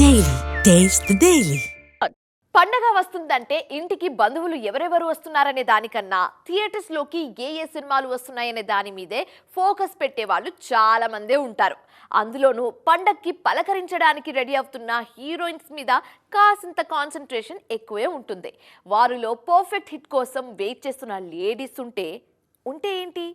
Daily taste the daily. పండగ వస్తుందంటే ఇంటికి బంధువులు ఎవరెవరు వస్తున్నారనే దానికన్నా థియేటర్స్ లోకి ఏ సినిమాలు వస్తున్నాయనే దాని మీదే ఫోకస్ పెట్టే వాళ్ళు చాలా మందే ఉంటారు. అందులోనూ పండక్కి పలకరించడానికి రెడీ అవుతున్న హీరోయిన్స్ మీద కాసింత కాన్సంట్రేషన్ ఎక్కువే ఉంటుంది. వారిలో పర్ఫెక్ట్ హిట్ కోసం వెయిట్ చేస్తున్న లేడీస్ ఉంటే ఏంటి,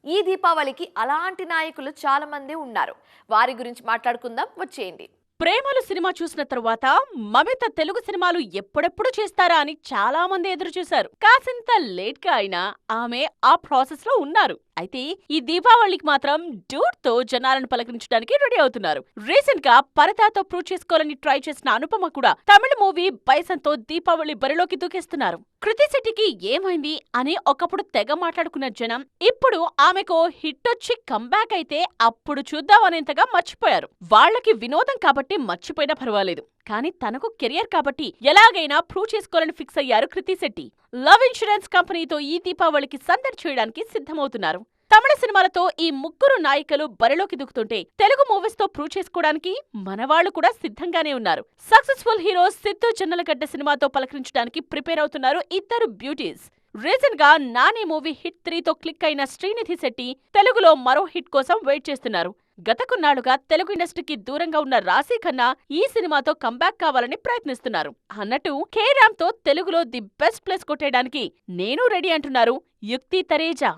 ఈ దీపావళికి అలాంటి నాయకులు చాలా మంది ఉన్నారు. వారి గురించి మాట్లాడుకుందాం, వచ్చేయండి. ప్రేమలు సినిమా చూసిన తరువాత మమిత తెలుగు సినిమాలు ఎప్పుడెప్పుడు చేస్తారా అని చాలా మంది ఎదురు చూశారు. కాసింత లేట్ గా అయినా ఆమె ఆ ప్రాసెస్ లో ఉన్నారు. అయితే ఈ దీపావళికి మాత్రం డూడ్ తో జనాలను పలకరించడానికి రెడీ అవుతున్నారు. రీసెంట్ గా పరదాతో ప్రూవ్ చేసుకోవాలని ట్రై చేసిన అనుపమ కూడా తమిళ మూవీ బైసన్ తో దీపావళి బరిలోకి దూకేస్తున్నారు. కృతి శెట్టికి ఏమైంది అని ఒకప్పుడు తెగ మాట్లాడుకున్న జనం ఇప్పుడు ఆమెకు హిట్ వచ్చి కంబ్యాక్ అయితే అప్పుడు చూద్దామనేంతగా మర్చిపోయారు. వాళ్లకి వినోదం కాబట్టి మర్చిపోయినా పర్వాలేదు, కానీ తనకు కెరియర్ కాబట్టి ఎలాగైనా ప్రూవ్ చేసుకోవాలని ఫిక్స్ అయ్యారు కృతి శెట్టి. లవ్ ఇన్సూరెన్స్ కంపెనీతో ఈ దీపావళికి సందడి చేయడానికి సిద్ధమవుతున్నారు. తమిళ సినిమాలతో ఈ ముగ్గురు నాయికలు బరిలోకి దిగుతుంటే తెలుగు మూవీస్ తో ప్రూవ్ చేసుకోవడానికి మనవాళ్లు కూడా సిద్ధంగానే ఉన్నారు. సక్సెస్ఫుల్ హీరో సిద్ధు జొన్నలగడ్డ సినిమాతో పలకరించడానికి ప్రిపేర్ అవుతున్నారు ఇద్దరు బ్యూటీస్. రీసెంట్ గా నాని మూవీ హిట్ 3తో క్లిక్ అయిన శ్రీనిధి శెట్టి తెలుగులో మరో హిట్ కోసం వెయిట్ చేస్తున్నారు. గత కొన్నాళ్లుగా తెలుగు ఇండస్ట్రీకి దూరంగా ఉన్న రాశీ ఖన్నా ఈ సినిమాతో కంబ్యాక్ కావాలని ప్రయత్నిస్తున్నారు. అన్నట్టు కే రామ్ తో తెలుగులో ది బెస్ట్ ప్లేస్ కొట్టేయడానికి నేను రెడీ అంటున్నారు యుక్తి తరేజా.